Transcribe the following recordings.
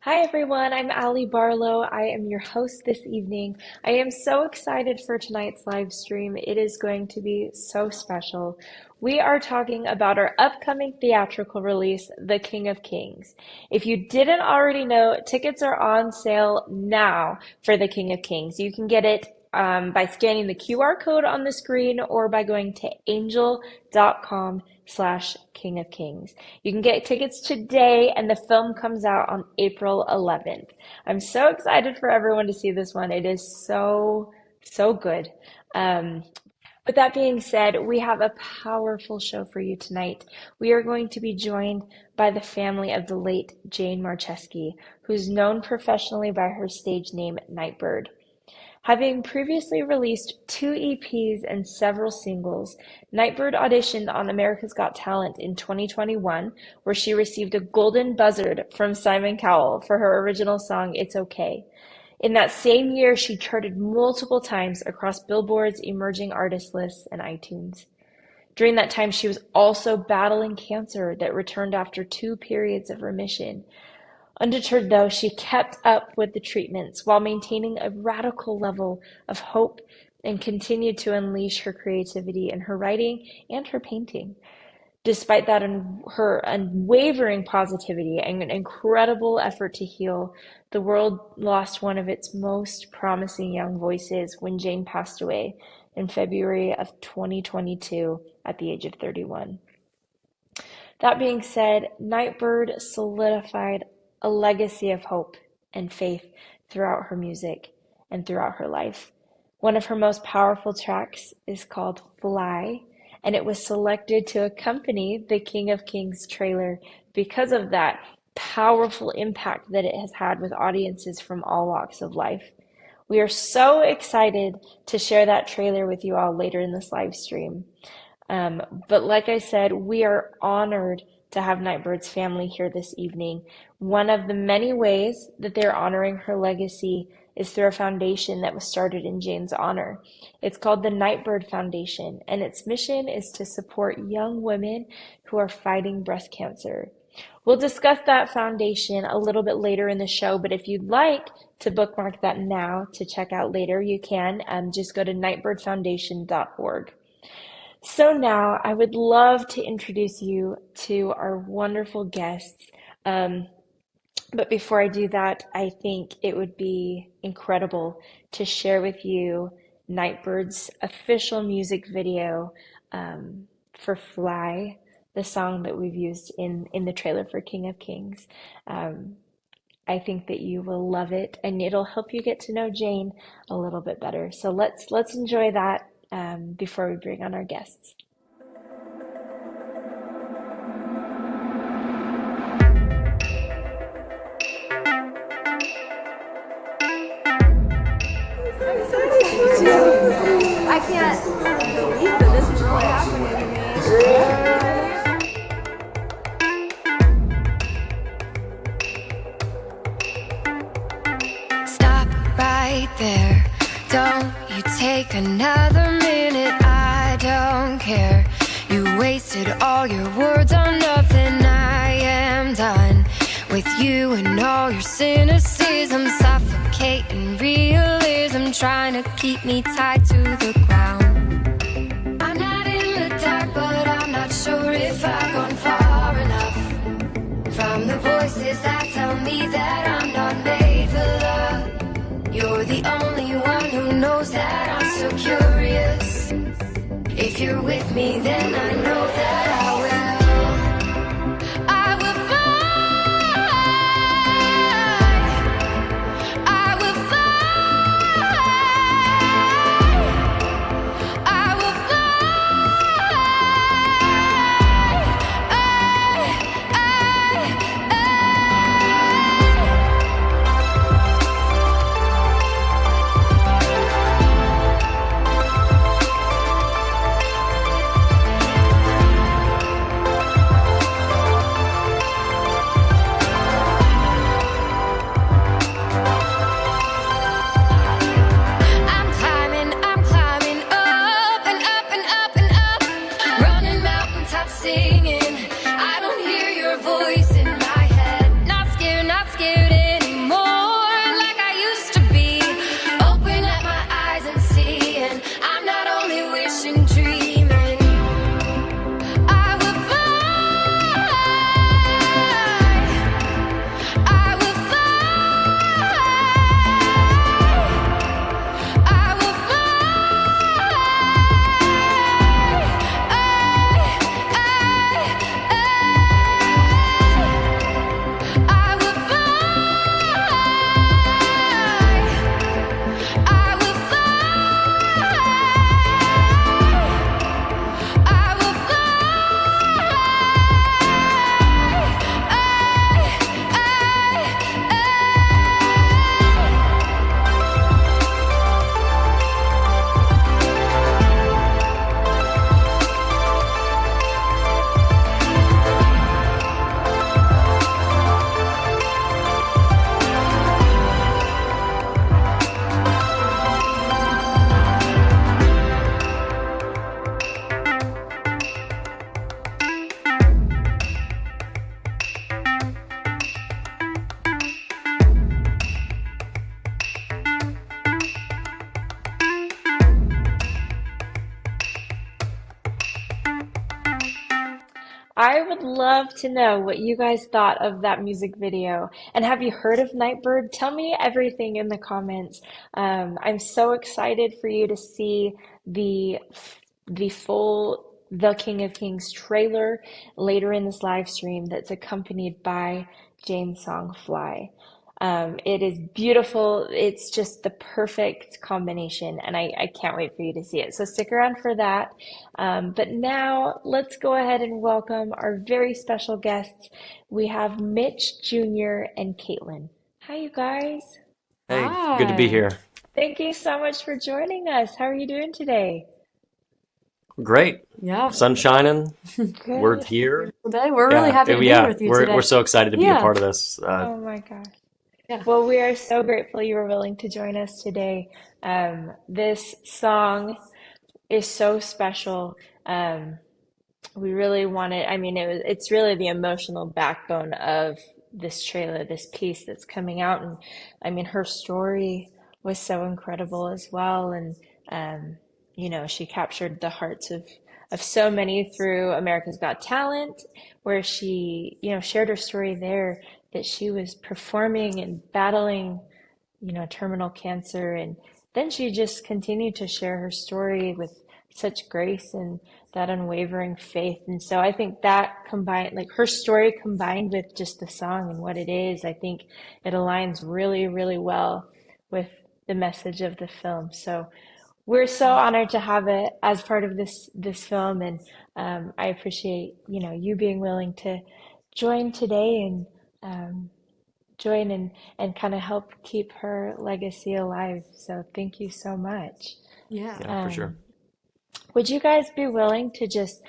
Hi everyone, I'm Ali Barlow. I am your host this evening. I am so excited for tonight's live stream. It is going to be so special. We are talking about our upcoming theatrical release, The King of Kings. If you didn't already know, tickets are on sale now for The King of Kings. You can get it by scanning the QR code on the screen or by going to angel.com/King of Kings. You can get tickets today and the film comes out on April 11th. I'm so excited for everyone to see this one. It is so good. With that being said, we have a powerful show for you tonight. We are going to be joined by the family of the late Jane Marczewski, who's known professionally by her stage name Nightbirde. Having previously released 2 EPs and several singles, Nightbirde auditioned on America's Got Talent in 2021, where she received a golden buzzard from Simon Cowell for her original song, It's Okay. In that same year, she charted multiple times across Billboard's emerging artist lists and iTunes. During that time, she was also battling cancer that returned after 2 periods of remission. Undeterred, though, she kept up with the treatments while maintaining a radical level of hope and continued to unleash her creativity in her writing and her painting. Despite that, her unwavering positivity and an incredible effort to heal, the world lost one of its most promising young voices when Jane passed away in February of 2022 at the age of 31. That being said, Nightbirde solidified a legacy of hope and faith throughout her music and throughout her life. One of her most powerful tracks is called Fly, and it was selected to accompany the King of Kings trailer because of that powerful impact that it has had with audiences from all walks of life. We are so excited to share that trailer with you all later in this live stream. But like I said, we are honored to have Nightbirde's family here this evening. One of the many ways that they're honoring her legacy is through a foundation that was started in Jane's honor. It's called the Nightbird Foundation, and its mission is to support young women who are fighting breast cancer. We'll discuss that foundation a little bit later in the show, but if you'd like to bookmark that now to check out later, you can. Just go to nightbirdfoundation.org. So now I would love to introduce you to our wonderful guests. But before I do that, I think it would be incredible to share with you Nightbirde's official music video for Fly, the song that we've used in the trailer for King of Kings. I think that you will love it and it'll help you get to know Jane a little bit better. So let's enjoy that before we bring on our guests. I can't believe that this is really happening to me. Stop right there. Don't you take another minute. I don't care. You wasted all your words on nothing. I am done with you and all your cynicism, suffocating realism, trying to keep me tied to the ground. I'm not in the dark, but I'm not sure if I've gone far enough from the voices that tell me that I'm not made for love. You're the only one who knows that I'm so curious. If you're with me, then I know that I will. I would love to know what you guys thought of that music video. And have you heard of Nightbirde? Tell me everything in the comments. I'm so excited for you to see the the full The King of Kings trailer later in this live stream that's accompanied by Jane's song Fly. It is beautiful. It's just the perfect combination, and I can't wait for you to see it. So stick around for that. But now let's go ahead and welcome our very special guests. We have Mitch Jr. and Katelyn. Hi, you guys. Hey, good to be Hi. here. Thank you so much for joining us. How are you doing today? Great. Yeah. Sun shining. We're Good. here. Today we're really Yeah, happy to be here yeah. with you We're today. so excited to be a Yeah. part of this. Oh my gosh. Yeah. Well, we are so grateful you were willing to join us today. This song is so special. Um, we really wanted, I mean, it's really the emotional backbone of this trailer, this piece that's coming out. And I mean, her story was so incredible as well. And, she captured the hearts of so many through America's Got Talent, where she, shared her story there that she was performing and battling, terminal cancer. And then she just continued to share her story with such grace and that unwavering faith. And so I think that combined, like her story combined with just the song and what it is, I think it aligns really, really well with the message of the film. So we're so honored to have it as part of this film, and I appreciate you being willing to join today and join and kind of help keep her legacy alive. So thank you so much. Yeah. Yeah, for sure. Um, would you guys be willing to just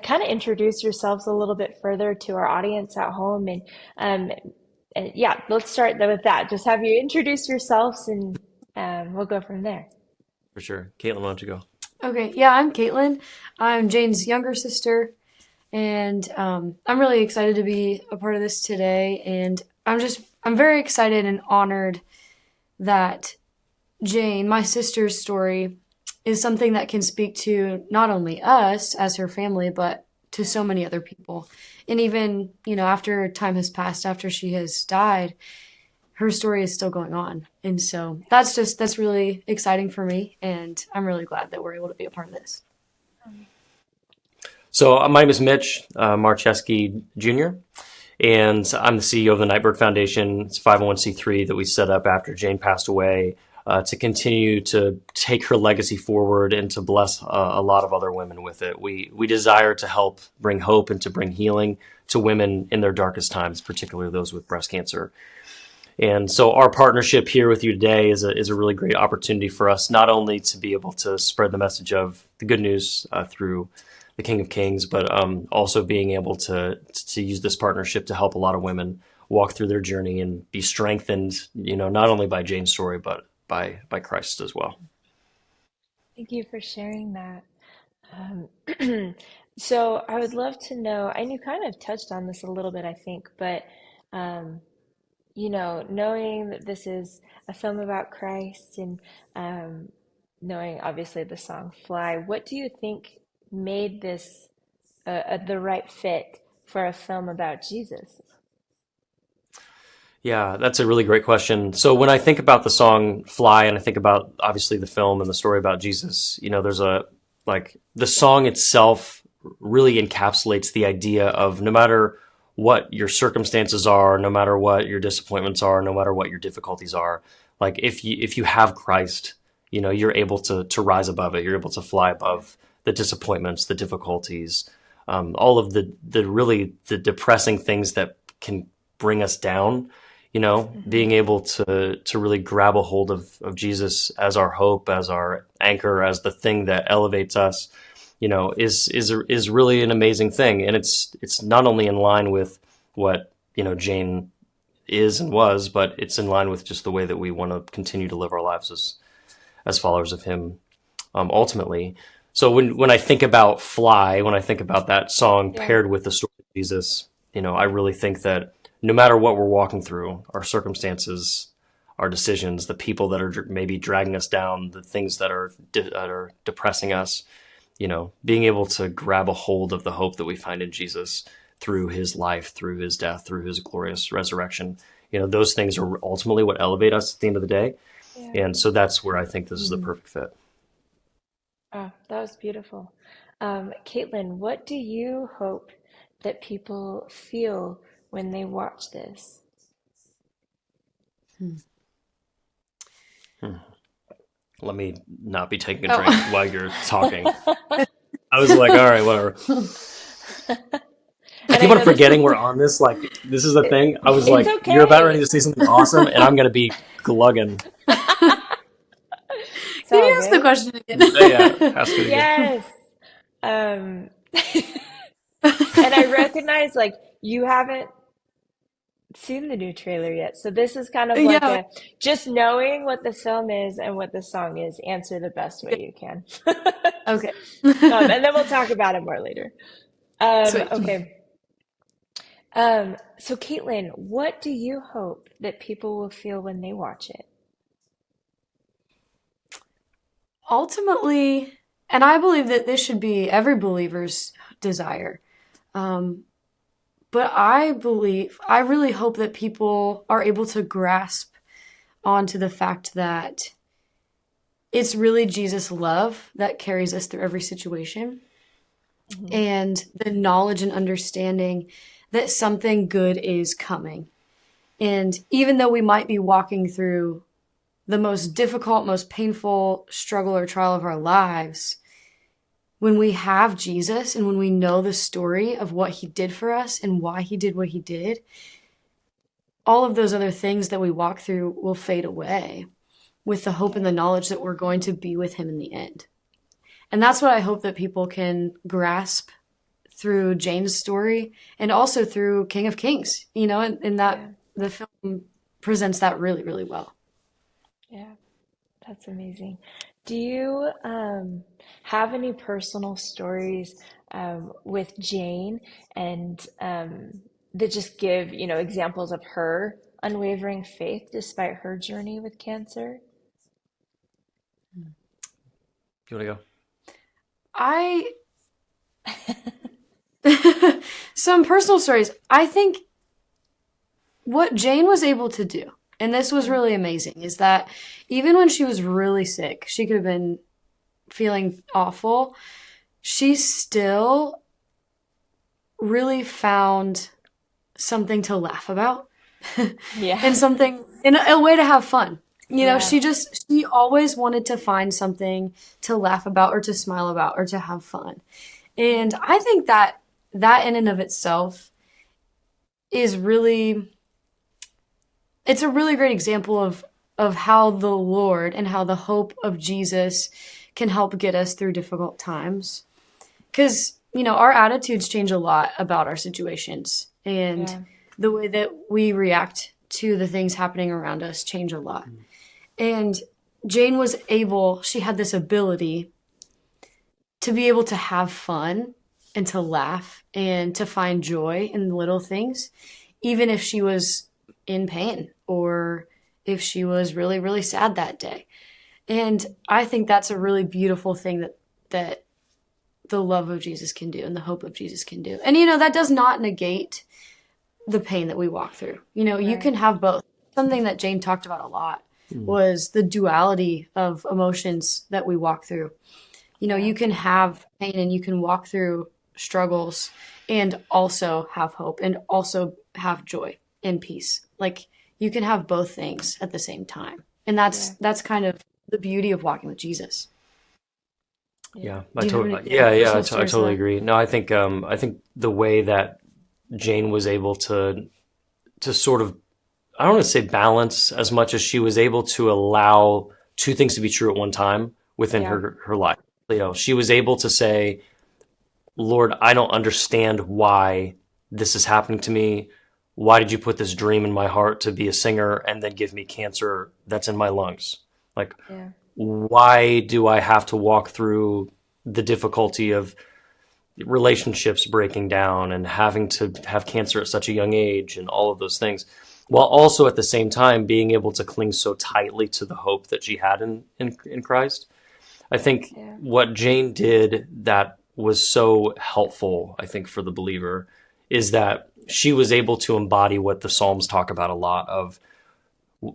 kind of introduce yourselves a little bit further to our audience at home? And yeah, let's start with that. Just have you introduce yourselves, and we'll go from there. For sure. Caitlin, why don't you go? Okay. Yeah, I'm Katelyn. I'm Jane's younger sister, and I'm really excited to be a part of this today. And I'm very excited and honored that Jane, my sister's story, is something that can speak to not only us as her family, but to so many other people. And even, after time has passed, after she has died, her story is still going on. And so that's really exciting for me. And I'm really glad that we're able to be a part of this. So my name is Mitch Marczewski Jr., and I'm the CEO of the Nightbird Foundation. It's a 501c3 that we set up after Jane passed away to continue to take her legacy forward and to bless a lot of other women with it. We desire to help bring hope and to bring healing to women in their darkest times, particularly those with breast cancer. And so our partnership here with you today is a really great opportunity for us, not only to be able to spread the message of the good news through the King of Kings, but also being able to use this partnership to help a lot of women walk through their journey and be strengthened, not only by Jane's story, but by Christ as well. Thank you for sharing that. So I would love to know, and you kind of touched on this a little bit, I think, but um, knowing that this is a film about Christ and knowing obviously the song Fly, what do you think made this the right fit for a film about Jesus? Yeah, that's a really great question. So when I think about the song Fly and I think about obviously the film and the story about Jesus, there's the song itself really encapsulates the idea of no matter what your circumstances are, no matter what your disappointments are, no matter what your difficulties are, like if you have Christ, you're able to rise above it. You're able to fly above the disappointments, the difficulties, all of the depressing things that can bring us down. Being able to really grab a hold of Jesus as our hope, as our anchor, as the thing that elevates us, is really an amazing thing. And it's not only in line with what, Jane is and was, but it's in line with just the way that we want to continue to live our lives as followers of him, ultimately. So when I think about Fly, when I think about that song Yeah. paired with the story of Jesus, I really think that no matter what we're walking through, our circumstances, our decisions, the people that are maybe dragging us down, the things that are depressing us, being able to grab a hold of the hope that we find in Jesus through his life, through his death, through his glorious resurrection. Those things are ultimately what elevate us at the end of the day. Yeah. And so that's where I think this is the perfect fit. Oh, that was beautiful. Caitlin, what do you hope that people feel when they watch this? Let me not be taking a drink while you're talking. I was like, all right, whatever. I keep on forgetting we're on this. Like, this is the thing. I was like, okay. You're about ready to say something awesome, and I'm going to be glugging. Can you ask the question again? Yeah, ask it again. Yes. And I recognize, like, you haven't seen the new trailer yet. So this is kind of like just knowing what the film is and what the song is, answer the best way you can. Okay. And then we'll talk about it more later. Okay. So Caitlin, what do you hope that people will feel when they watch it? Ultimately, and I believe that this should be every believer's desire. But I really hope that people are able to grasp onto the fact that it's really Jesus' love that carries us through every situation. Mm-hmm. And the knowledge and understanding that something good is coming. And even though we might be walking through the most difficult, most painful struggle or trial of our lives, when we have Jesus and when we know the story of what he did for us and why he did what he did, all of those other things that we walk through will fade away with the hope and the knowledge that we're going to be with him in the end. And that's what I hope that people can grasp through Jane's story and also through King of Kings, and that the film presents that really, really well. Yeah, that's amazing. Do you have any personal stories with Jane and that just give, examples of her unwavering faith despite her journey with cancer? You want to go? Some personal stories. I think what Jane was able to do, and this was really amazing, is that even when she was really sick, she could have been feeling awful, she still really found something to laugh about. Yeah. And something, in a way to have fun. She always wanted to find something to laugh about or to smile about or to have fun. And I think that in and of itself is it's a really great example of how the Lord and how the hope of Jesus can help get us through difficult times. Because, our attitudes change a lot about our situations, and the way that we react to the things happening around us change a lot. And Jane she had this ability to be able to have fun and to laugh and to find joy in little things, even if she was in pain or if she was really, really sad that day. And I think that's a really beautiful thing that the love of Jesus can do and the hope of Jesus can do. And, that does not negate the pain that we walk through. You can have both. Something that Jane talked about a lot was the duality of emotions that we walk through. You can have pain and you can walk through struggles and also have hope and also have joy and peace. Like, you can have both things at the same time. And that's kind of the beauty of walking with Jesus. Yeah, I totally agree. No, I think the way that Jane was able to sort of, I don't want to say balance as much as she was able to allow two things to be true at one time within her life. She was able to say, Lord, I don't understand why this is happening to me. Why did you put this dream in my heart to be a singer and then give me cancer that's in my lungs? Why do I have to walk through the difficulty of relationships breaking down and having to have cancer at such a young age and all of those things, while also at the same time being able to cling so tightly to the hope that she had in Christ? I think what Jane did that was so helpful, I think, for the believer, is that she was able to embody what the Psalms talk about a lot of,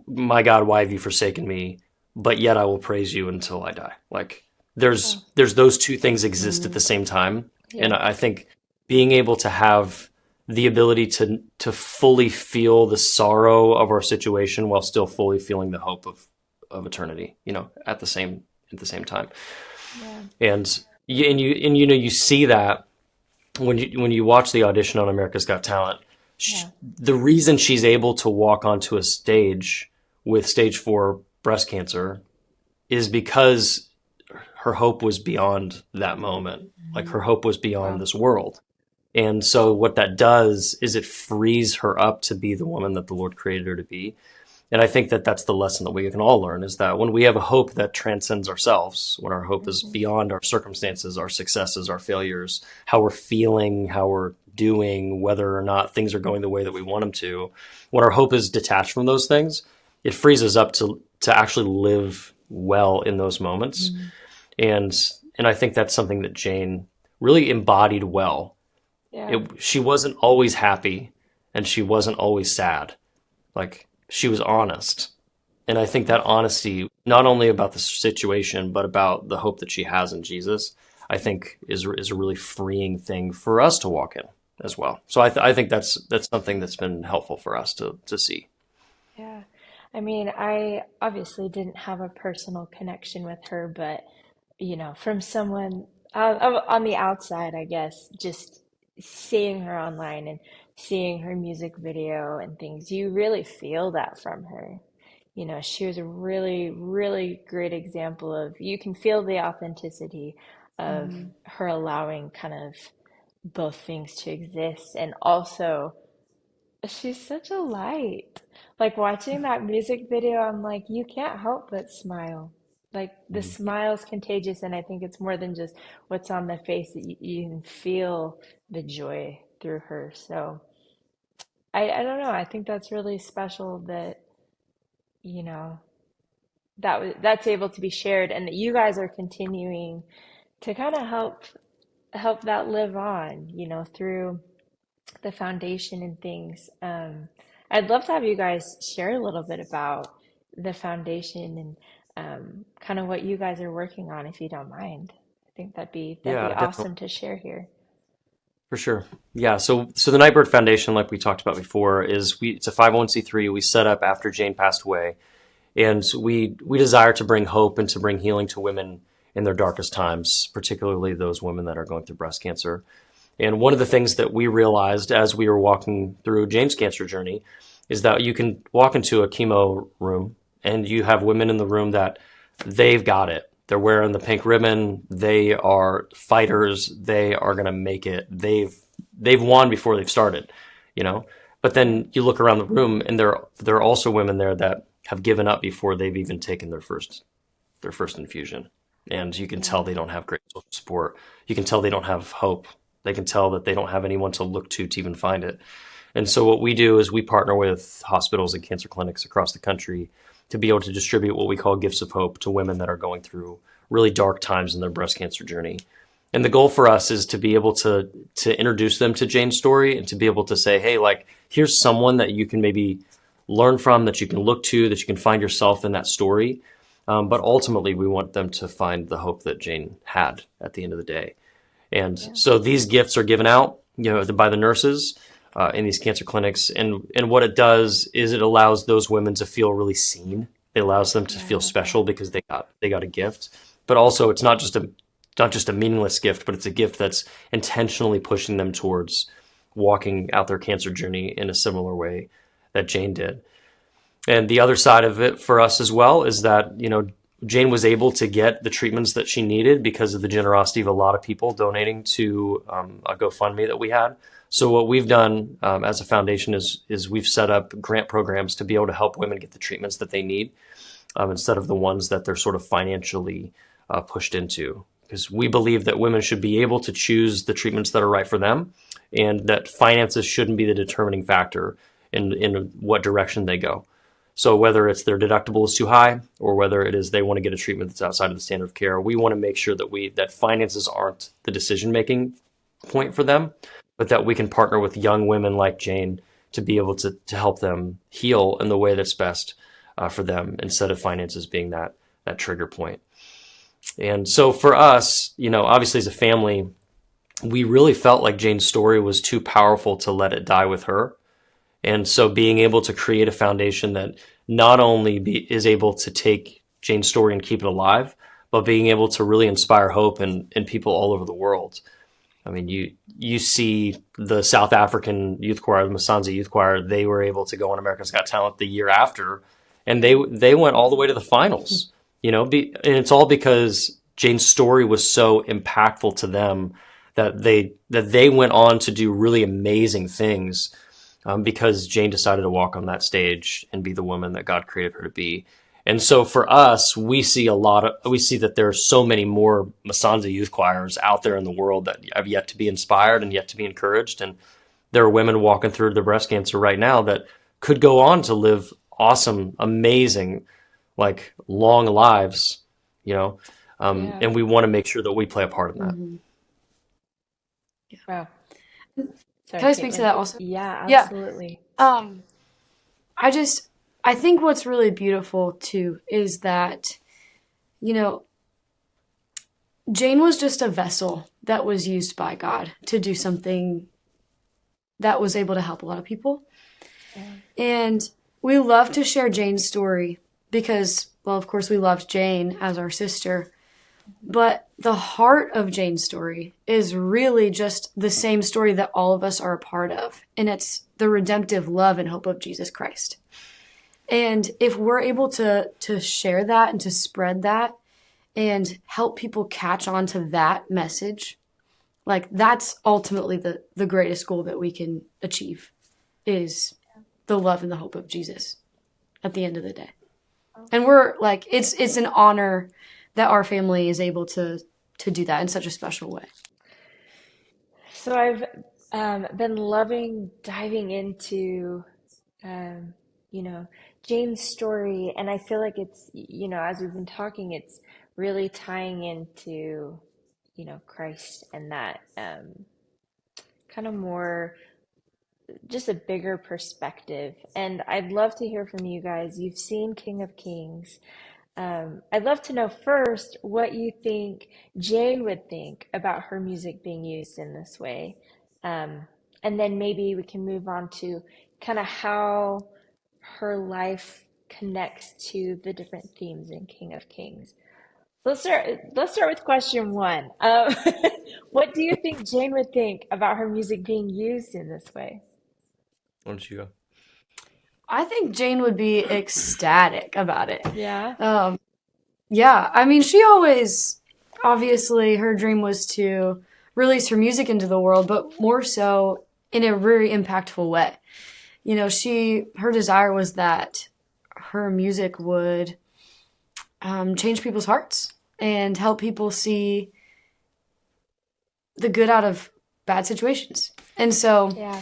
my God, why have you forsaken me? But yet I will praise you until I die. Like there's those two things exist at the same time. Yeah. And I think being able to have the ability to fully feel the sorrow of our situation while still fully feeling the hope of eternity, at the same time. Yeah. And you see that when you watch the audition on America's Got Talent, the reason she's able to walk onto a stage with stage 4 breast cancer is because her hope was beyond that moment. Like her hope was beyond this world. And so what that does is it frees her up to be the woman that the Lord created her to be. And I think that that's the lesson that we can all learn, is that when we have a hope that transcends ourselves, when our hope is beyond our circumstances, our successes, our failures, how we're feeling, how we're doing, whether or not things are going the way that we want them to, when our hope is detached from those things, it frees us up to actually live well in those moments. And I think that's something that Jane really embodied well. Yeah. She wasn't always happy and she wasn't always sad. Like, she was honest. And I think that honesty, not only about the situation, but about the hope that she has in Jesus, I think is a really freeing thing for us to walk in as well. So I think that's something that's been helpful for us to see. Yeah. I mean, I obviously didn't have a personal connection with her, but, from someone on the outside, I guess, just seeing her online and seeing her music video and things, you really feel that from her. She was a really, really great example of, you can feel the authenticity of her allowing kind of both things to exist. And also, she's such a light. Like watching that music video, I'm like, you can't help but smile. Like the smile's contagious, and I think it's more than just what's on the face, that you can feel the joy through her. So I don't know. I think that's really special that, that's able to be shared, and that you guys are continuing to kind of help that live on, through the foundation and things. I'd love to have you guys share a little bit about the foundation and kind of what you guys are working on, if you don't mind. I think that'd be Yeah, awesome to share here. for sure. Yeah. So the Nightbird Foundation, like we talked about before, it's a 501c3 we set up after Jane passed away. And we desire to bring hope and to bring healing to women in their darkest times, particularly those women that are going through breast cancer. And one of the things that we realized as we were walking through Jane's cancer journey is that you can walk into a chemo room and you have women in the room that they've got it. They're wearing the pink ribbon. They are fighters. They are going to make it. They've won before they've started, But then you look around the room and there are also women there that have given up before they've even taken their first infusion. And you can tell they don't have great social support. You can tell they don't have hope. They can tell that they don't have anyone to look to even find it. And so what we do is we partner with hospitals and cancer clinics across the country to be able to distribute what we call gifts of hope to women that are going through really dark times in their breast cancer journey. And the goal for us is to be able to introduce them to Jane's story and to be able to say, hey, like, here's someone that you can maybe learn from, that you can look to, that you can find yourself in that story. But ultimately, we want them to find the hope that Jane had at the end of the day. And so these gifts are given out, by the nurses in these cancer clinics. And what it does is it allows those women to feel really seen. It allows them to feel special because they got a gift. But also, it's not just a meaningless gift, but it's a gift that's intentionally pushing them towards walking out their cancer journey in a similar way that Jane did. And the other side of it for us as well is that, Jane was able to get the treatments that she needed because of the generosity of a lot of people donating to a GoFundMe that we had. So what we've done as a foundation is we've set up grant programs to be able to help women get the treatments that they need instead of the ones that they're sort of financially pushed into. Because we believe that women should be able to choose the treatments that are right for them, and that finances shouldn't be the determining factor in what direction they go. So whether it's their deductible is too high or whether it is they want to get a treatment that's outside of the standard of care, we want to make sure that finances aren't the decision-making point for them, but that we can partner with young women like Jane to be able to help them heal in the way that's best for them, instead of finances being that trigger point. And so for us, obviously as a family, we really felt like Jane's story was too powerful to let it die with her. And so being able to create a foundation that not only is able to take Jane's story and keep it alive, but being able to really inspire hope in people all over the world. I mean, you see the South African youth choir, the Masanza Youth Choir, they were able to go on America's Got Talent the year after, and they went all the way to the finals. And it's all because Jane's story was so impactful to them that they went on to do really amazing things, because Jane decided to walk on that stage and be the woman that God created her to be. And so for us, we see that there are so many more Masanza youth choirs out there in the world that have yet to be inspired and yet to be encouraged. And there are women walking through their breast cancer right now that could go on to live awesome, amazing, like long lives, and we want to make sure that we play a part in that. Mhm. Wow. Sorry, Can I speak to Caitlin. that also? Yeah, Yeah. absolutely. I think what's really beautiful too is that, Jane was just a vessel that was used by God to do something that was able to help a lot of people. Yeah. And we love to share Jane's story because, well, of course we loved Jane as our sister, but the heart of Jane's story is really just the same story that all of us are a part of. And it's the redemptive love and hope of Jesus Christ. And if we're able to share that and to spread that and help people catch on to that message, like that's ultimately the greatest goal that we can achieve, is the love and the hope of Jesus at the end of the day. And we're like, it's an honor that our family is able to do that in such a special way. So I've been loving diving into, Jane's story, and I feel like it's, as we've been talking, it's really tying into, Christ and that kind of more, just a bigger perspective. And I'd love to hear from you guys. You've seen King of Kings. I'd love to know first what you think Jane would think about her music being used in this way. And then maybe we can move on to kind of how her life connects to the different themes in King of Kings. Let's start with question one. What do you think Jane would think about her music being used in this way? Why don't you go? I think Jane would be ecstatic about it. Yeah. Yeah, I mean, she always, obviously, her dream was to release her music into the world, but more so in a very impactful way. Her desire was that her music would change people's hearts and help people see the good out of bad situations. And so Yeah.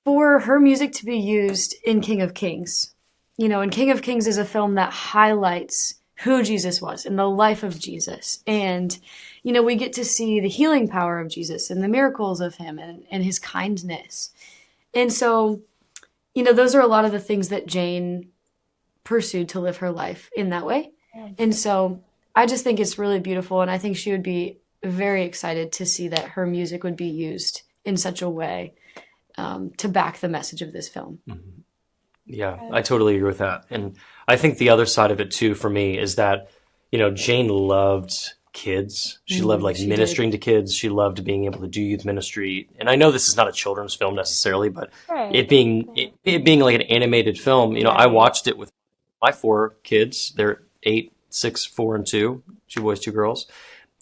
for her music to be used in King of Kings, and King of Kings is a film that highlights who Jesus was and the life of Jesus. And, we get to see the healing power of Jesus and the miracles of him and his kindness. And so, those are a lot of the things that Jane pursued to live her life in that way. And so I just think it's really beautiful. And I think she would be very excited to see that her music would be used in such a way to back the message of this film. Mm-hmm. Yeah, I totally agree with that. And I think the other side of it too, for me, is that, Jane loved kids. She loved She ministering to kids. She loved being able to do youth ministry. And I know this is not a children's film necessarily, but Right. it being like an animated film, I Right. watched it with my 4 kids. They're 8, 6, 4, and 2, 2 boys, 2 girls,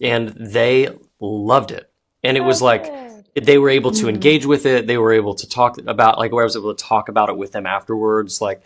and they loved it. And it was like Good. they were able to engage with it. They were able to talk about, like, where I was able to talk about it with them afterwards. Like,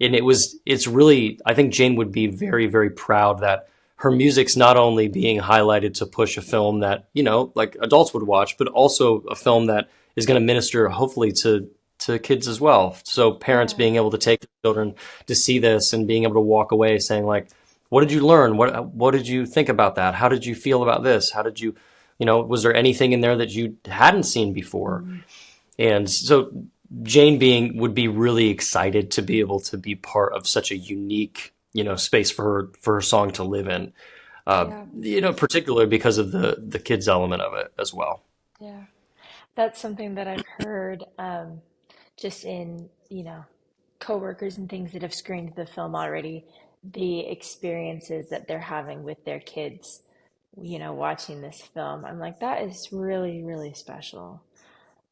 and it's really, I think Jane would be very, very proud that her music's not only being highlighted to push a film that, like adults would watch, but also a film that is going to minister hopefully to kids as well. So parents being able to take their children to see this and being able to walk away saying, like, what did you learn? What did you think about that? How did you feel about this? How did you Was there anything in there that you hadn't seen before? And so Jane would be really excited to be able to be part of such a unique, space for her song to live in. Particularly because of the kids element of it as well. Yeah. That's something that I've heard just in, coworkers and things that have screened the film already, the experiences that they're having with their kids, watching this film. I'm like, that is really, really special.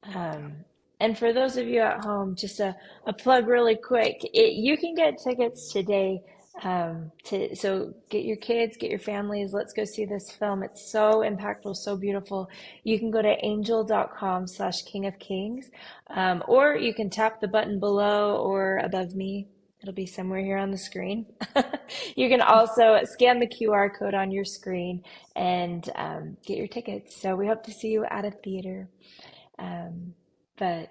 And for those of you at home, just a plug really quick. You can get tickets today. So get your kids, get your families. Let's go see this film. It's so impactful, so beautiful. You can go to angel.com/King of Kings, or you can tap the button below or above me. It'll be somewhere here on the screen. You can also scan the QR code on your screen and get your tickets. So we hope to see you at a theater. But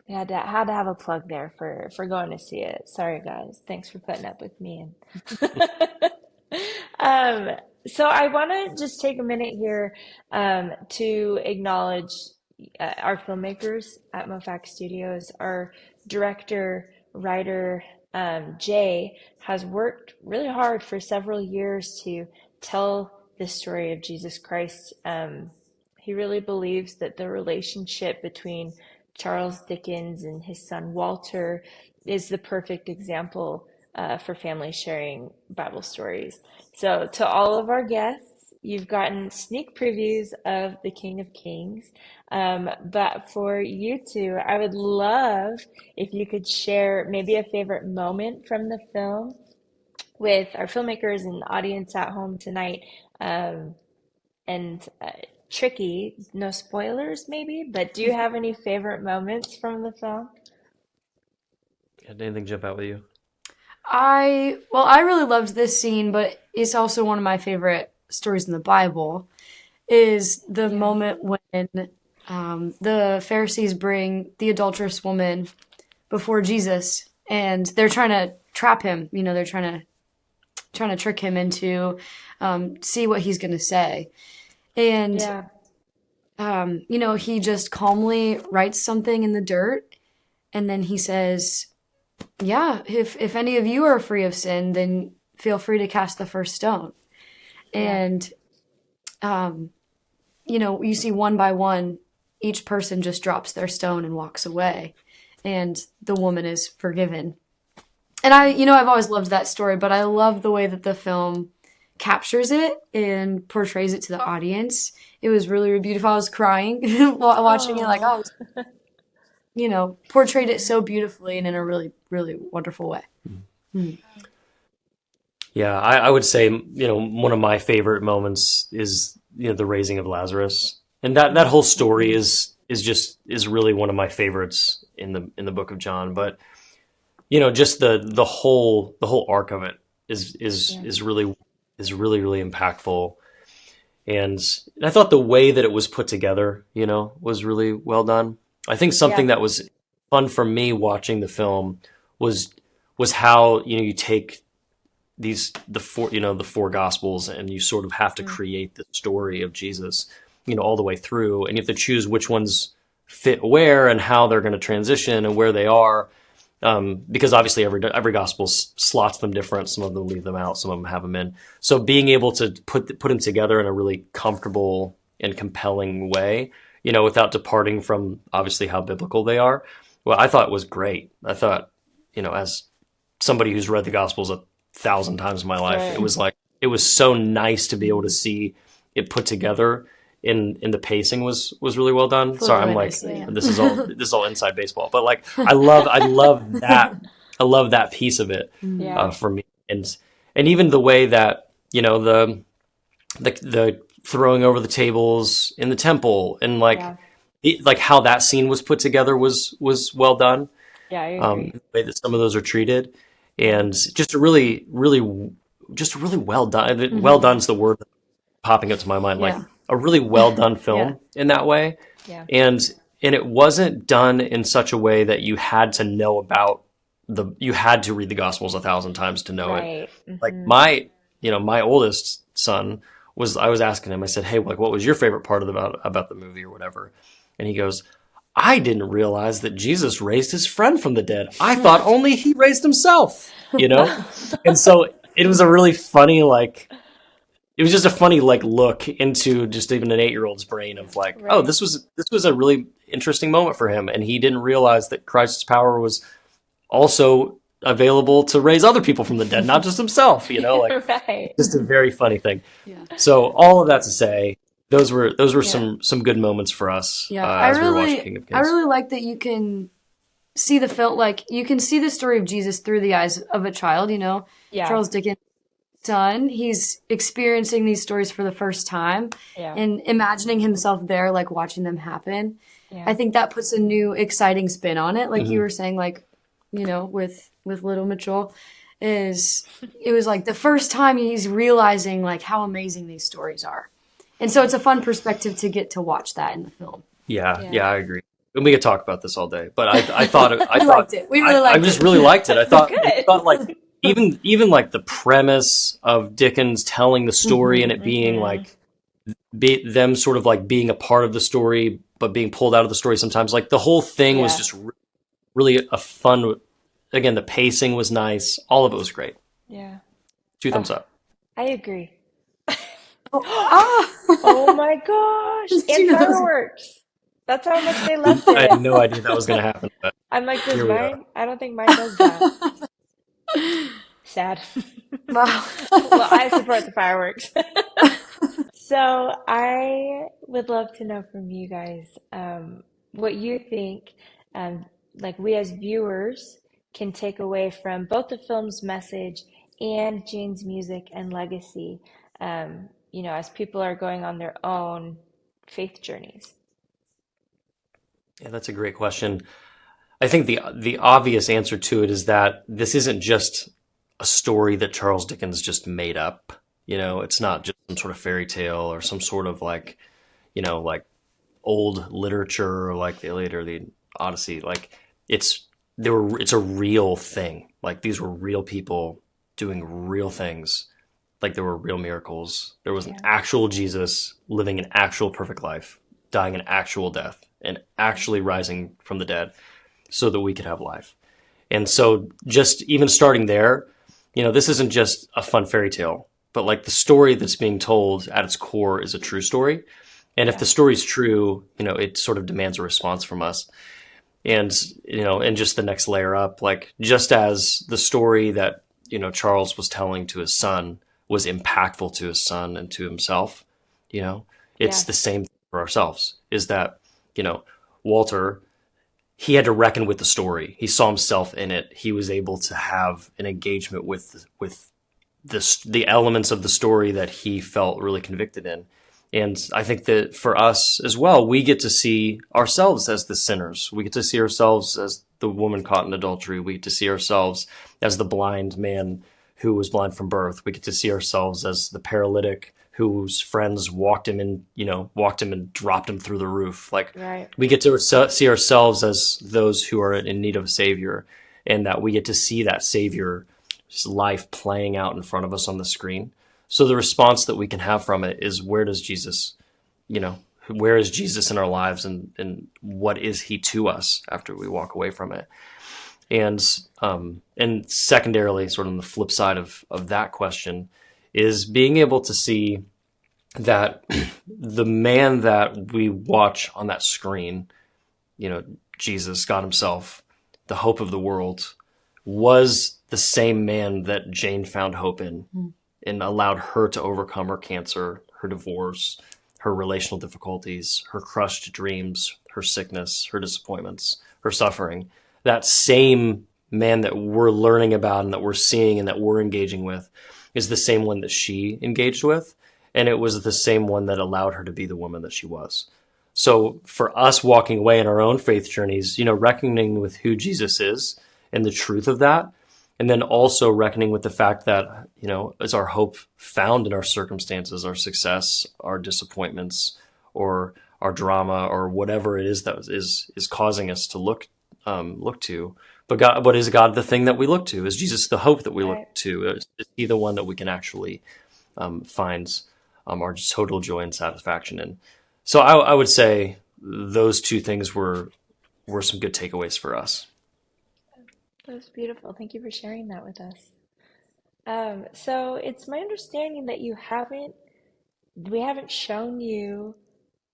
we had to have a plug there for going to see it. Sorry, guys. Thanks for putting up with me. So I want to just take a minute here to acknowledge our filmmakers at MoFax Studios. Our director, writer, Jay, has worked really hard for several years to tell the story of Jesus Christ. He really believes that the relationship between Charles Dickens and his son Walter is the perfect example for families sharing Bible stories. So to all of our guests, you've gotten sneak previews of The King of Kings. But for you two, I would love if you could share maybe a favorite moment from the film with our filmmakers and audience at home tonight. Tricky, no spoilers maybe, but do you have any favorite moments from the film? Did anything jump out with you? I really loved this scene, but it's also one of my favorite stories in the Bible, is the moment when the Pharisees bring the adulterous woman before Jesus, and they're trying to trap him. They're trying to trick him into see what he's going to say. And, he just calmly writes something in the dirt, and then he says, yeah, if any of you are free of sin, then feel free to cast the first stone. And, you see one by one, each person just drops their stone and walks away, and the woman is forgiven. And I've always loved that story, but I love the way that the film captures it and portrays it to the audience. It was really, really beautiful. I was crying watching it, like, portrayed it so beautifully and in a really, really wonderful way. Mm-hmm. Yeah, I would say, one of my favorite moments is, the raising of Lazarus. And that whole story is really one of my favorites in the book of John. But, just the whole arc of it is really, really impactful. And I thought the way that it was put together, was really well done. I think something that was fun for me watching the film was how, you take the four gospels, and you sort of have to create the story of Jesus, all the way through, and you have to choose which ones fit where and how they're going to transition and where they are. Because obviously every gospel slots them different. Some of them leave them out, some of them have them in. So being able to put them together in a really comfortable and compelling way, without departing from obviously how biblical they are, well, I thought it was great. I thought, as somebody who's read the gospels 1,000 times in my life, it was so nice to be able to see it put together. In the pacing was really well done. Sorry, I'm like, this is all inside baseball, but like I love that piece of it for me, and even the way that the throwing over the tables in the temple, and like how that scene was put together was well done. Yeah, I agree. The way that some of those are treated, and just a really well done. Mm-hmm. Well done's the word popping up to my mind, like. A really well done film in that way. Yeah. And it wasn't done in such a way that you had to know about you had to read the Gospels 1,000 times to know it. Mm-hmm. Like my oldest son I was asking him, I said, hey, like, what was your favorite part about the movie or whatever? And he goes, I didn't realize that Jesus raised his friend from the dead. I thought only he raised himself, you know? And so it was a really funny, like, it was just a funny, like, look into just even an 8-year-old's brain of like, oh, Right. this was a really interesting moment for him. And he didn't realize that Christ's power was also available to raise other people from the dead, not just himself, you know, like Right. just a very funny thing. Yeah. So all of that to say, those were Yeah. some good moments for us Yeah, as we were watching King of I Kings. really like that you can see the film, like you can see the story of Jesus through the eyes of a child, you know. Yeah. Charles Dickens' son, he's experiencing these stories for the first time Yeah. and imagining himself there, like watching them happen. Yeah. I think that puts a new exciting spin on it. Like Mm-hmm. you were saying, like, you know, with little Mitchell, it was like the first time he's realizing like how amazing these stories are. And so it's a fun perspective to get to watch that in the film. Yeah, Yeah. yeah, I agree. And we could talk about this all day, but I thought We liked it. We really I liked just it. really liked it. I Good. thought like even like the premise of Dickens telling the story and it being like them sort of like being a part of the story but being pulled out of the story sometimes. Like the whole thing was Yeah. just really a fun. Again, the pacing was nice. All of it was great. Yeah. 2 thumbs up. I agree. Ah! Oh my gosh. Just And two of those. fireworks. That's how much they loved I had it. no idea that was going to happen. But I'm like, does Here we are. mine? I don't think mine does that. Sad. Wow. Well, I support the fireworks. So I would love to know from you guys what you think, like we as viewers can take away from both the film's message and Jane's music and legacy, you know, as people are going on their own faith journeys. yeah, that's a great question. I think the obvious answer to it is that this isn't just a story that Charles Dickens just made up. You know, it's not just some sort of fairy tale or some sort of like, you know, like old literature or like the Iliad or the Odyssey. Like it's a real thing. Like these were real people doing real things. Like there were real miracles. There was an Yeah. actual Jesus living an actual perfect life, dying an actual death, and actually rising from the dead so that we could have life. And so just even starting there, you know, this isn't just a fun fairy tale, but like the story that's being told at its core is a true story. And if the story's true, you know, it sort of demands a response from us. And, you know, and just the next layer up, like just as the story that, you know, Charles was telling to his son was impactful to his son and to himself, you know, it's Yeah. the same thing for ourselves, is that, you know, Walter, he had to reckon with the story. He saw himself in it. He was able to have an engagement with the elements of the story that he felt really convicted in. And I think that for us as well, we get to see ourselves as the sinners. We get to see ourselves as the woman caught in adultery. We get to see ourselves as the blind man who was blind from birth. We get to see ourselves as the paralytic whose friends walked him and dropped him through the roof. Like Right. we get to see ourselves as those who are in need of a savior, and that we get to see that savior's life playing out in front of us on the screen. So the response that we can have from it is, where is Jesus in our lives, and what is he to us after we walk away from it? And secondarily, sort of on the flip side of that question, is being able to see that the man that we watch on that screen, you know, Jesus, God himself, the hope of the world, was the same man that Jane found hope in and allowed her to overcome her cancer, her divorce, her relational difficulties, her crushed dreams, her sickness, her disappointments, her suffering. That same man that we're learning about and that we're seeing and that we're engaging with is the same one that she engaged with. And it was the same one that allowed her to be the woman that she was. So for us walking away in our own faith journeys, you know, reckoning with who Jesus is and the truth of that, and then also reckoning with the fact that, you know, is our hope found in our circumstances, our success, our disappointments, or our drama, or whatever it is that is causing us to look to. But is God the thing that we look to? Is Jesus the hope that we Right. look to? Is he the one that we can actually find are just total joy and satisfaction. And so I would say those two things were some good takeaways for us. That was beautiful. Thank you for sharing that with us. So it's my understanding that we haven't shown you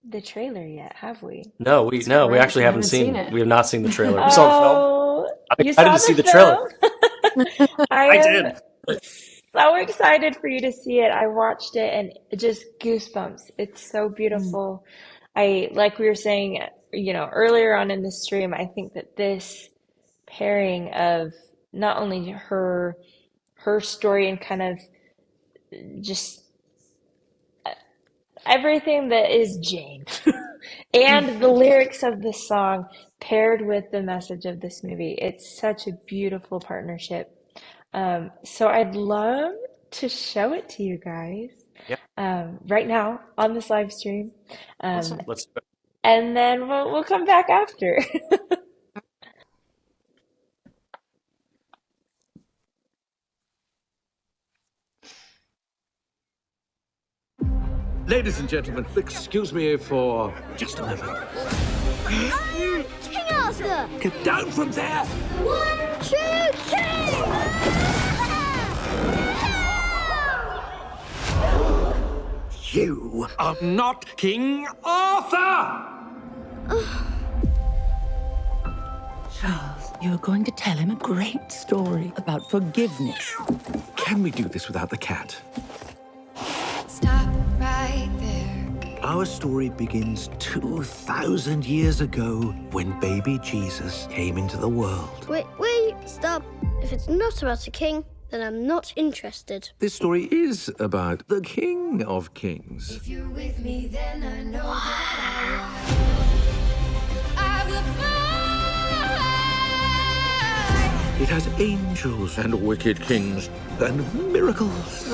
the trailer yet, have we? No, we actually haven't seen it. We have not seen the trailer. We saw the film. Oh, I'm you excited saw to see the film? trailer. I I am did. so excited for you to see it. I watched it and it just goosebumps. It's so beautiful. Like we were saying, earlier on in the stream, I think that this pairing of not only her story and kind of just everything that is Jane and the lyrics of the song paired with the message of this movie. It's such a beautiful partnership. So I'd love to show it to you guys right now on this live stream. Awesome. Let's do it. And then we'll come back after. Ladies and gentlemen, excuse me for just a moment. King Arthur! Get down from there! 1, 2, 3! You are not King Arthur! Charles, you're going to tell him a great story about forgiveness. Can we do this without the cat? Stop right there. Our story begins 2,000 years ago when baby Jesus came into the world. Wait, stop. If it's not about a king, then I'm not interested. This story is about the King of Kings. If you're with me, then I know that I will fly. It has angels and wicked kings and miracles.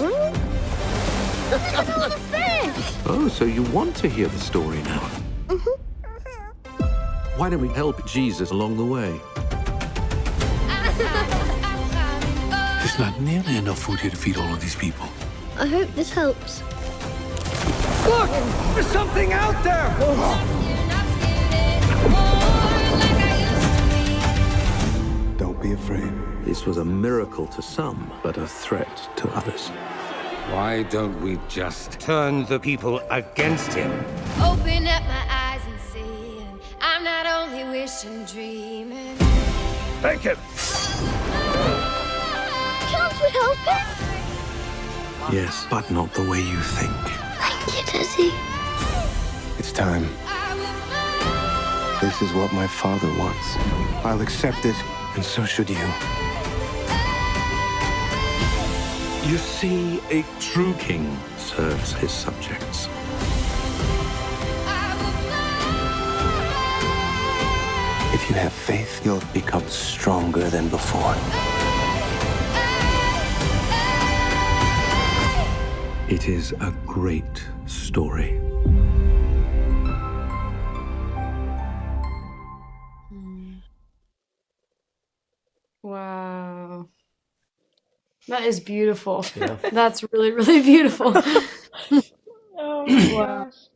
Look at all the fish! Oh, so you want to hear the story now? Why don't we help Jesus along the way? There's not nearly enough food here to feed all of these people. I hope this helps. Look! There's something out there! Don't be afraid. This was a miracle to some, but a threat to others. Why don't we just turn the people against him? Open up my eyes and see. And I'm not only wishing, dreaming. Take it! Can't we help him? Yes, but not the way you think. Thank you, Daddy. It's time. I will fly. This is what my father wants. I'll accept it, and so should you. You see, a true king serves his subjects. I will fly. If you have faith, you'll become stronger than before. It is a great story. Wow. That is beautiful. Yeah. That's really, really beautiful. Oh my Wow. gosh.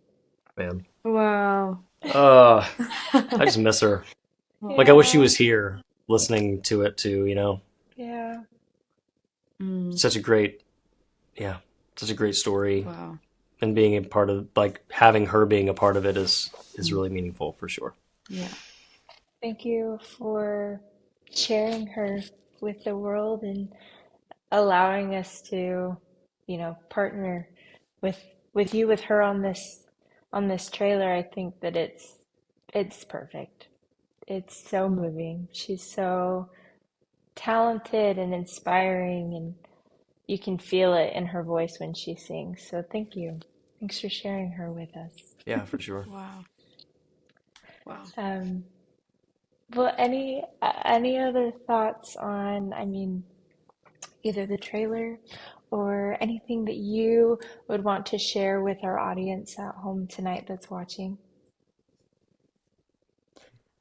Man. Wow. I just miss her. Like I wish she was here listening to it too, Yeah. Such a great story. Wow. And being a part of, like, having her being a part of it is really meaningful for sure. Yeah. Thank you for sharing her with the world and allowing us to, partner with her on this trailer. I think that it's perfect. It's so moving. She's so talented and inspiring, and you can feel it in her voice when she sings. So thank you. Thanks for sharing her with us. Yeah, for sure. Wow. Wow. Well, any other thoughts on, either the trailer or anything that you would want to share with our audience at home tonight that's watching?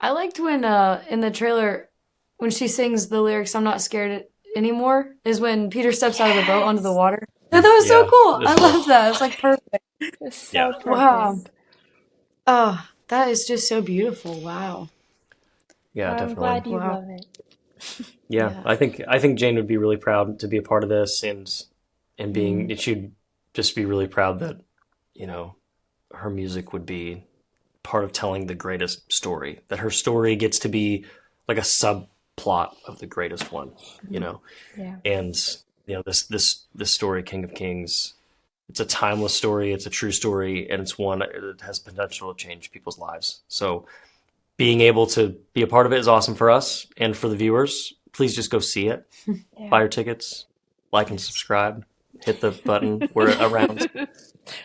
I liked when in the trailer when she sings the lyrics "I'm not scared anymore" is when Peter steps out of the boat onto the water. That was so Yeah, cool. I as well. love that. It's like perfect. It's so Yeah. perfect. Wow. Oh, that is just so beautiful. Wow. Yeah, Well, I'm definitely. glad you Wow. love it. Yeah, Yeah. I think Jane would be really proud to be a part of this, and being it should just be really proud that, you know, her music would be part of telling the greatest story. That her story gets to be like a subplot of the greatest one, you know. Yeah. And you know, this story, King of Kings, it's a timeless story, it's a true story, and it's one that has potential to change people's lives. So being able to be a part of it is awesome for us and for the viewers. Please just go see it. Yeah. Buy your tickets, like and subscribe, hit the button. We're around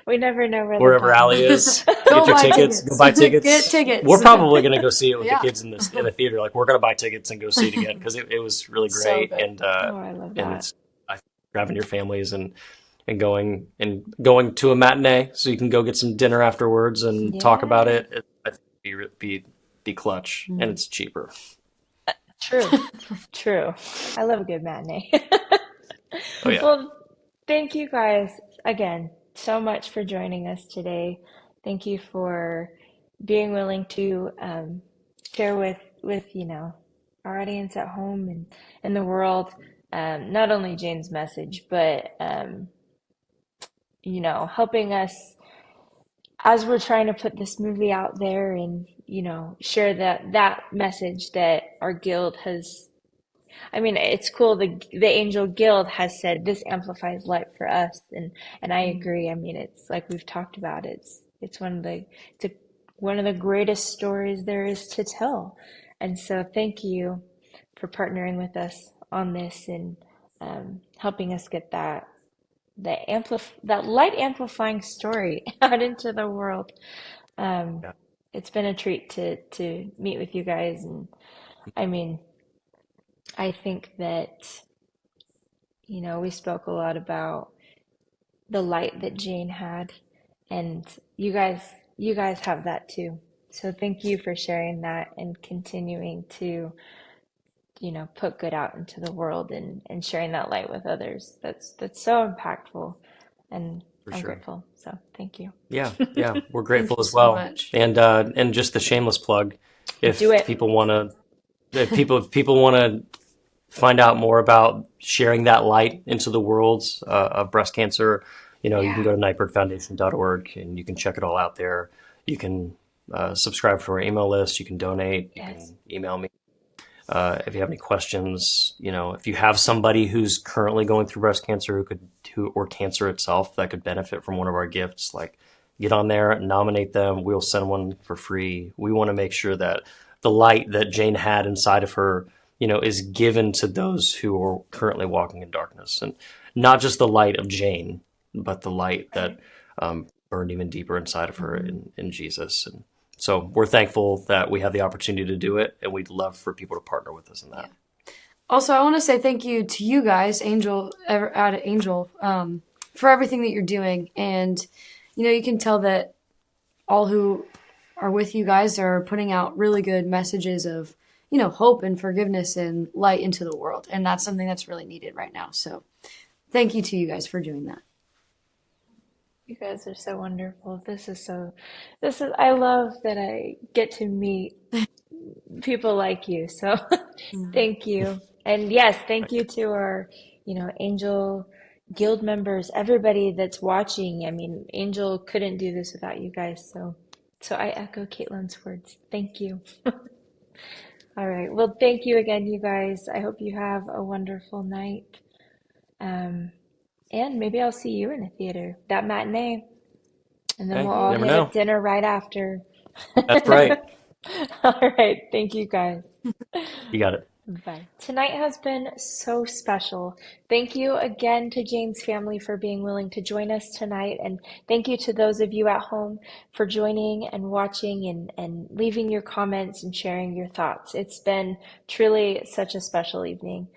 We never know where wherever the Allie is. Go Get your buy tickets. Go buy tickets. Get tickets. We're probably going to go see it with Yeah. the kids in the theater. Like, we're going to buy tickets and go see it again because it was really So great. good. And Oh, I love and that. it's grabbing your families and going to a matinee so you can go get some dinner afterwards and talk about Yeah. it. I think would be clutch, and it's cheaper. True. True. I love a good matinee. Oh yeah. Well, thank you guys again so much for joining us today. Thank you for being willing to share with our audience at home and in the world, not only Jane's message, but helping us as we're trying to put this movie out there and share that message that our guild has. I mean, it's cool. The Angel Guild has said this amplifies light for us, and I agree. I mean, it's like we've talked about. It's one of the greatest stories there is to tell, and so thank you for partnering with us on this and helping us get that light amplifying story out into the world. Yeah. It's been a treat to meet with you guys, and I mean, I think that, we spoke a lot about the light that Jane had, and you guys have that too. So thank you for sharing that and continuing to, put good out into the world and sharing that light with others. That's so impactful, and For I'm sure. grateful. So thank you. Yeah, we're grateful you as so well. much. And just the shameless plug, if Do it. people want to, if people want to find out more about sharing that light into the world of breast cancer, you can go to nightbirdfoundation.org and you can check it all out there. You can subscribe to our email list. You can donate. You can email me. If you have any questions, if you have somebody who's currently going through breast cancer or cancer itself that could benefit from one of our gifts, like, get on there, nominate them. We'll send one for free. We want to make sure that the light that Jane had inside of her, is given to those who are currently walking in darkness, and not just the light of Jane, but the light that burned even deeper inside of her in Jesus. And so we're thankful that we have the opportunity to do it, and we'd love for people to partner with us in that. Also, I want to say thank you to you guys, Angel, for everything that you're doing. And, you can tell that all who are with you guys are putting out really good messages of, hope and forgiveness and light into the world. And that's something that's really needed right now. So thank you to you guys for doing that. You guys are so wonderful. I love that I get to meet people like you. So thank you. And yes, thank you to our, Angel Guild members, everybody that's watching. I mean, Angel couldn't do this without you guys. So I echo Caitlin's words. Thank you. All right. Well, thank you again, you guys. I hope you have a wonderful night. And maybe I'll see you in a theater, that matinee. And then Hey, we'll all never hit know. up dinner right after. That's right. All right. Thank you, guys. You got it. Bye. Tonight has been so special. Thank you again to Jane's family for being willing to join us tonight. And thank you to those of you at home for joining and watching and leaving your comments and sharing your thoughts. It's been truly such a special evening.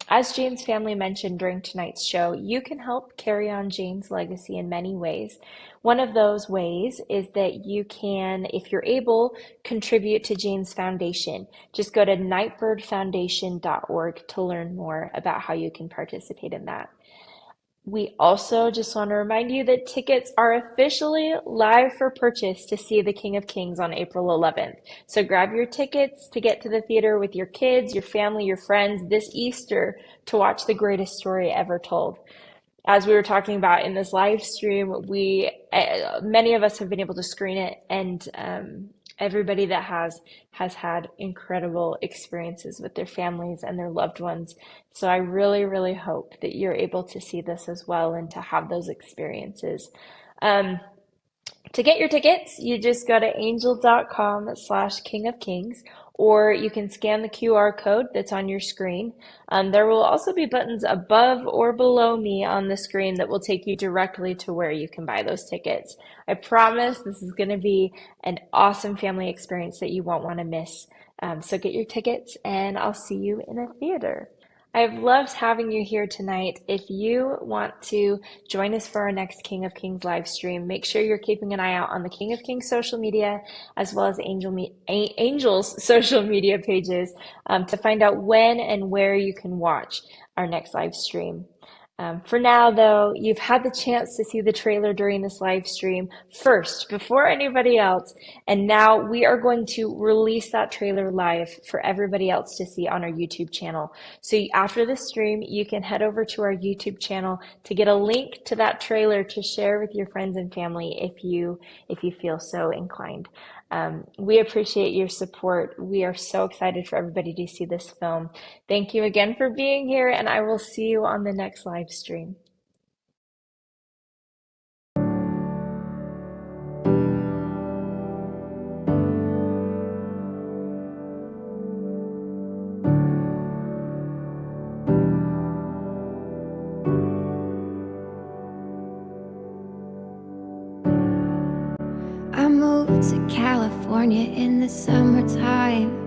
As Jane's family mentioned during tonight's show, you can help carry on Jane's legacy in many ways. One of those ways is that you can, if you're able, contribute to Jane's foundation. Just go to nightbirdfoundation.org to learn more about how you can participate in that. We also just want to remind you that tickets are officially live for purchase to see the King of Kings on April 11th. So grab your tickets to get to the theater with your kids, your family, your friends this Easter to watch the greatest story ever told. As we were talking about in this live stream, many of us have been able to screen it, and everybody that has had incredible experiences with their families and their loved ones. So I really, really hope that you're able to see this as well and to have those experiences. To get your tickets, you just go to angel.com/King of Kings, or you can scan the QR code that's on your screen. There will also be buttons above or below me on the screen that will take you directly to where you can buy those tickets. I promise this is going to be an awesome family experience that you won't want to miss. So get your tickets, and I'll see you in a theater. I've loved having you here tonight. If you want to join us for our next King of Kings live stream, make sure you're keeping an eye out on the King of Kings social media as well as Angel's social media pages to find out when and where you can watch our next live stream. For now, though, you've had the chance to see the trailer during this live stream first, before anybody else, and now we are going to release that trailer live for everybody else to see on our YouTube channel. So after the stream, you can head over to our YouTube channel to get a link to that trailer to share with your friends and family if you feel so inclined. We appreciate your support. We are so excited for everybody to see this film. Thank you again for being here, and I will see you on the next live stream. I moved to California in the summertime.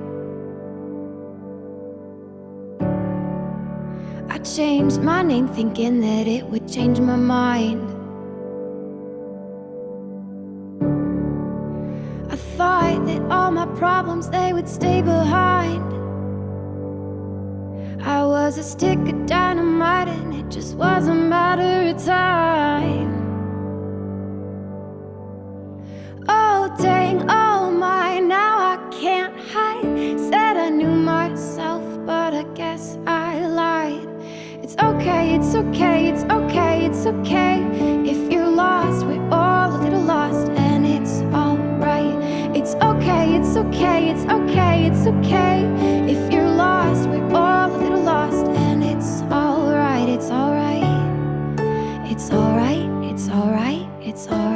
I changed my name thinking that it would change my mind. I thought that all my problems, they would stay behind. I was a stick of dynamite and it just was a matter of time. Oh dang, oh my, now I can't hide. Said I knew myself, but I guess I lied. It's okay, it's okay, it's okay, it's okay. If you're lost, we're all a little lost, and it's alright. It's okay, it's okay, it's okay, it's okay. If you're lost, we're all a little lost, and it's alright, it's alright. It's alright, it's alright, it's alright.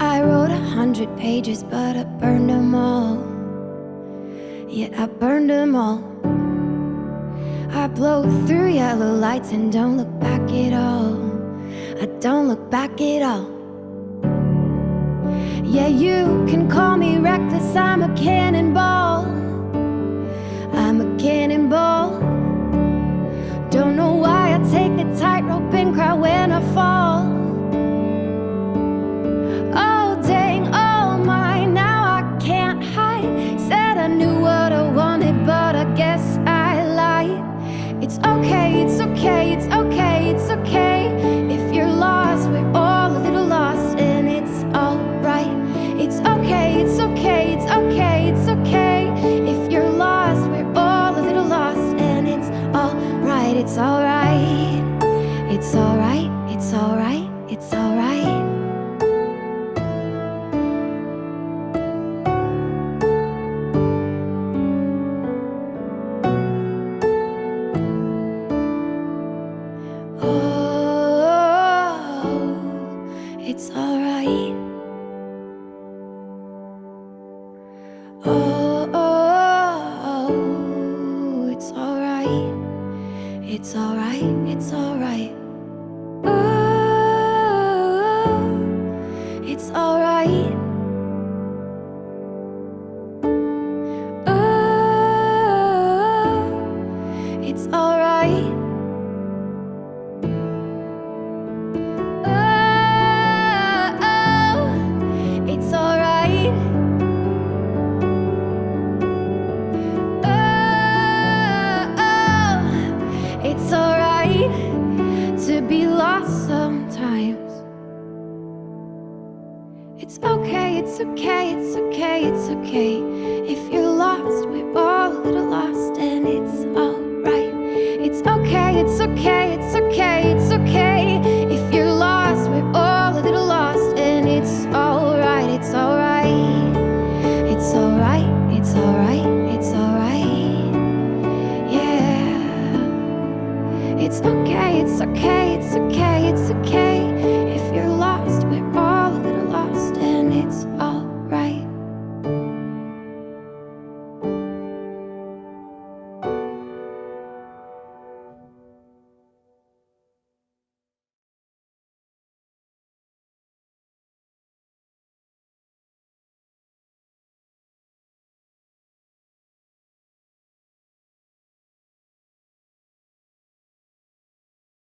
I wrote 100 pages, but I burned them all. Yeah, I burned them all. I blow through yellow lights and don't look back at all. I don't look back at all. Yeah, you can call me reckless, I'm a cannonball. I'm a cannonball. Don't know why I take the tightrope and cry when I fall. Oh dang, oh my, now I can't hide. Said I knew what I wanted, but I guess I lied. It's okay, it's okay, it's okay, it's okay. If you're lost, we're all a little lost, and it's alright. It's okay, it's okay, it's okay, it's okay. If you're lost, we're all a little lost, and it's alright, it's alright. It's alright, it's alright, it's alright. It's alright. Oh, it's alright. It's alright. It's alright. Oh, it's alright. Oh, it's alright. Oh, gate.